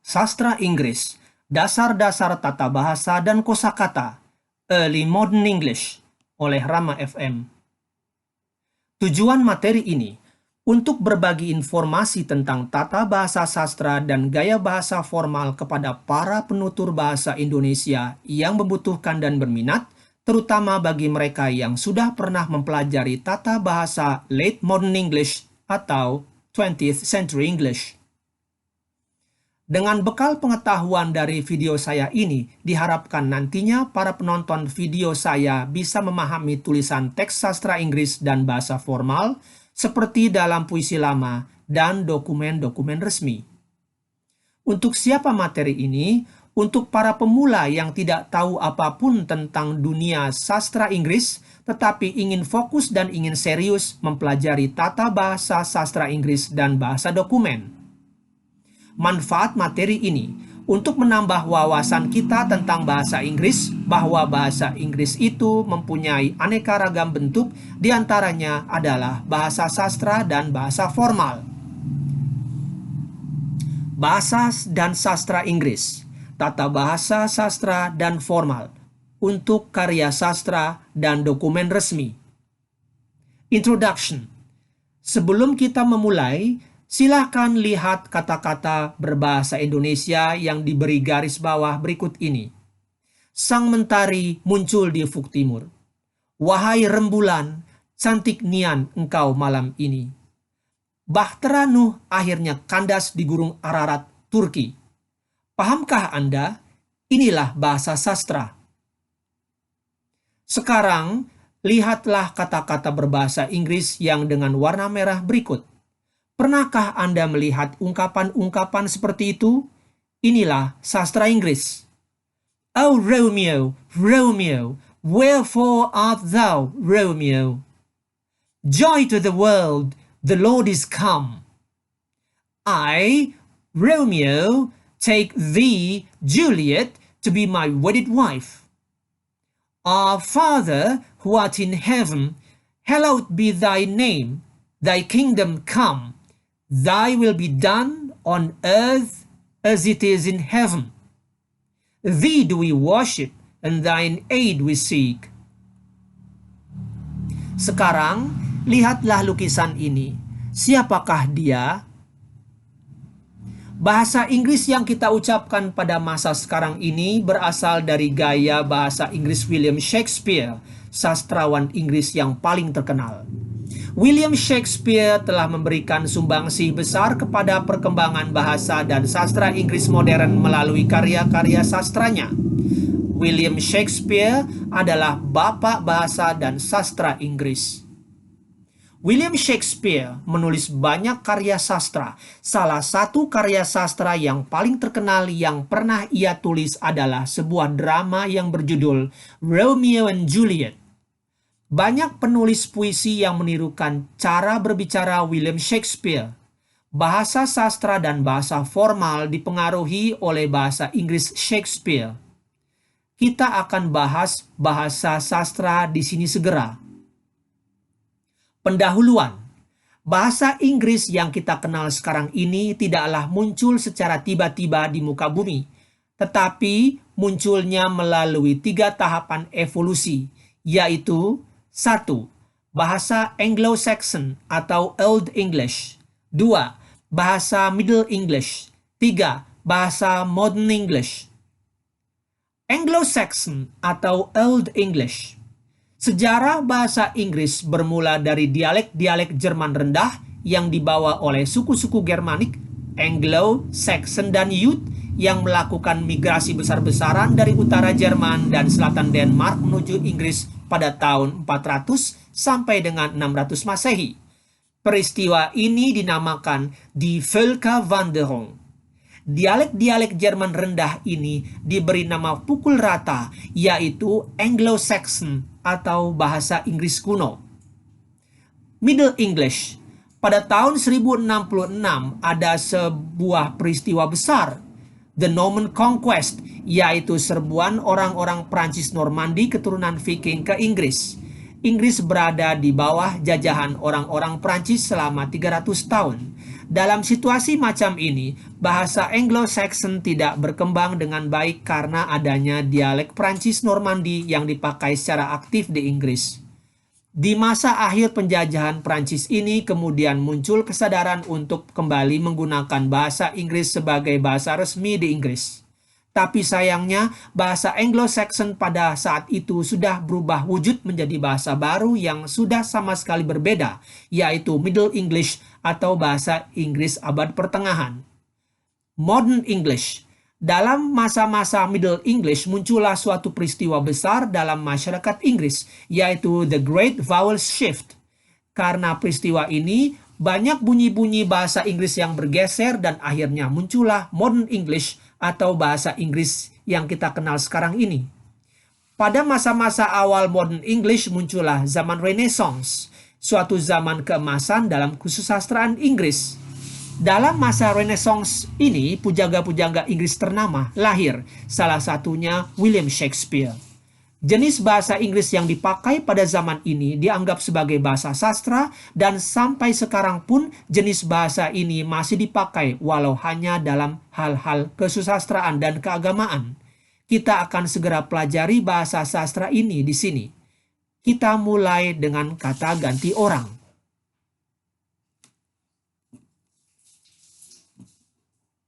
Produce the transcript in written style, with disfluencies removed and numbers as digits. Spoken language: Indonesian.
Sastra Inggris, Dasar-dasar Tata Bahasa dan Kosakata, Early Modern English, oleh Rama FM. Tujuan materi ini untuk berbagi informasi tentang tata bahasa sastra dan gaya bahasa formal kepada para penutur bahasa Indonesia yang membutuhkan dan berminat, terutama bagi mereka yang sudah pernah mempelajari tata bahasa Late Modern English atau 20th Century English. Dengan bekal pengetahuan dari video saya ini, diharapkan nantinya para penonton video saya bisa memahami tulisan teks sastra Inggris dan bahasa formal, seperti dalam puisi lama dan dokumen-dokumen resmi. Untuk siapa materi ini? Untuk para pemula yang tidak tahu apapun tentang dunia sastra Inggris, tetapi ingin fokus dan ingin serius mempelajari tata bahasa sastra Inggris dan bahasa dokumen. Manfaat materi ini untuk menambah wawasan kita tentang bahasa Inggris, bahwa bahasa Inggris itu mempunyai aneka ragam bentuk, diantaranya adalah bahasa sastra dan bahasa formal. Bahasa dan sastra Inggris, tata bahasa sastra dan formal, untuk karya sastra dan dokumen resmi. Introduction. Sebelum kita memulai, silakan lihat kata-kata berbahasa Indonesia yang diberi garis bawah berikut ini. Sang mentari muncul di ufuk timur. Wahai rembulan, cantik nian engkau malam ini. Bahtera Nuh akhirnya kandas di Gunung Ararat, Turki. Pahamkah Anda? Inilah bahasa sastra. Sekarang, lihatlah kata-kata berbahasa Inggris yang dengan warna merah berikut. Pernahkah Anda melihat ungkapan-ungkapan seperti itu? Inilah sastra Inggris. Oh Romeo, Romeo, wherefore art thou, Romeo? Joy to the world, the Lord is come. I, Romeo, take thee, Juliet, to be my wedded wife. Our Father, who art in heaven, hallowed be thy name, thy kingdom come. Thy will be done on earth as it is in heaven. Thee do we worship, and thine aid we seek. Sekarang, lihatlah lukisan ini. Siapakah dia? Bahasa Inggris yang kita ucapkan pada masa sekarang ini berasal dari gaya bahasa Inggris William Shakespeare, sastrawan Inggris yang paling terkenal. William Shakespeare telah memberikan sumbangsih besar kepada perkembangan bahasa dan sastra Inggris modern melalui karya-karya sastranya. William Shakespeare adalah bapak bahasa dan sastra Inggris. William Shakespeare menulis banyak karya sastra. Salah satu karya sastra yang paling terkenal yang pernah ia tulis adalah sebuah drama yang berjudul Romeo and Juliet. Banyak penulis puisi yang menirukan cara berbicara William Shakespeare. Bahasa sastra dan bahasa formal dipengaruhi oleh bahasa Inggris Shakespeare. Kita akan bahas bahasa sastra di sini segera. Pendahuluan. Bahasa Inggris yang kita kenal sekarang ini tidaklah muncul secara tiba-tiba di muka bumi, tetapi munculnya melalui 3 tahapan evolusi, yaitu 1. Bahasa Anglo-Saxon atau Old English. 2. Bahasa Middle English. 3. Bahasa Modern English. Anglo-Saxon atau Old English. Sejarah bahasa Inggris bermula dari dialek-dialek Jerman rendah yang dibawa oleh suku-suku Germanik, Anglo-Saxon dan Jute yang melakukan migrasi besar-besaran dari utara Jerman dan selatan Denmark menuju Inggris pada tahun 400 sampai dengan 600 Masehi. Peristiwa ini dinamakan Die Völkerwanderung. Dialek-dialek Jerman rendah ini diberi nama pukul rata, yaitu Anglo-Saxon atau bahasa Inggris kuno. Middle English. Pada tahun 1066 ada sebuah peristiwa besar, The Norman Conquest, yaitu serbuan orang-orang Prancis Normandi keturunan Viking ke Inggris. Inggris berada di bawah jajahan orang-orang Prancis selama 300 tahun. Dalam situasi macam ini, bahasa Anglo-Saxon tidak berkembang dengan baik karena adanya dialek Prancis Normandi yang dipakai secara aktif di Inggris. Di masa akhir penjajahan Prancis ini kemudian muncul kesadaran untuk kembali menggunakan bahasa Inggris sebagai bahasa resmi di Inggris. Tapi sayangnya, bahasa Anglo-Saxon pada saat itu sudah berubah wujud menjadi bahasa baru yang sudah sama sekali berbeda, yaitu Middle English atau bahasa Inggris abad pertengahan. Modern English. Dalam masa-masa Middle English muncullah suatu peristiwa besar dalam masyarakat Inggris, yaitu The Great Vowel Shift. Karena peristiwa ini, banyak bunyi-bunyi bahasa Inggris yang bergeser dan akhirnya muncullah Modern English atau bahasa Inggris yang kita kenal sekarang ini. Pada masa-masa awal Modern English muncullah zaman Renaissance, suatu zaman keemasan dalam kesusastraan Inggris. Dalam masa Renaissance ini, pujangga-pujangga Inggris ternama lahir, salah satunya William Shakespeare. Jenis bahasa Inggris yang dipakai pada zaman ini dianggap sebagai bahasa sastra dan sampai sekarang pun jenis bahasa ini masih dipakai walau hanya dalam hal-hal kesusastraan dan keagamaan. Kita akan segera pelajari bahasa sastra ini di sini. Kita mulai dengan kata ganti orang.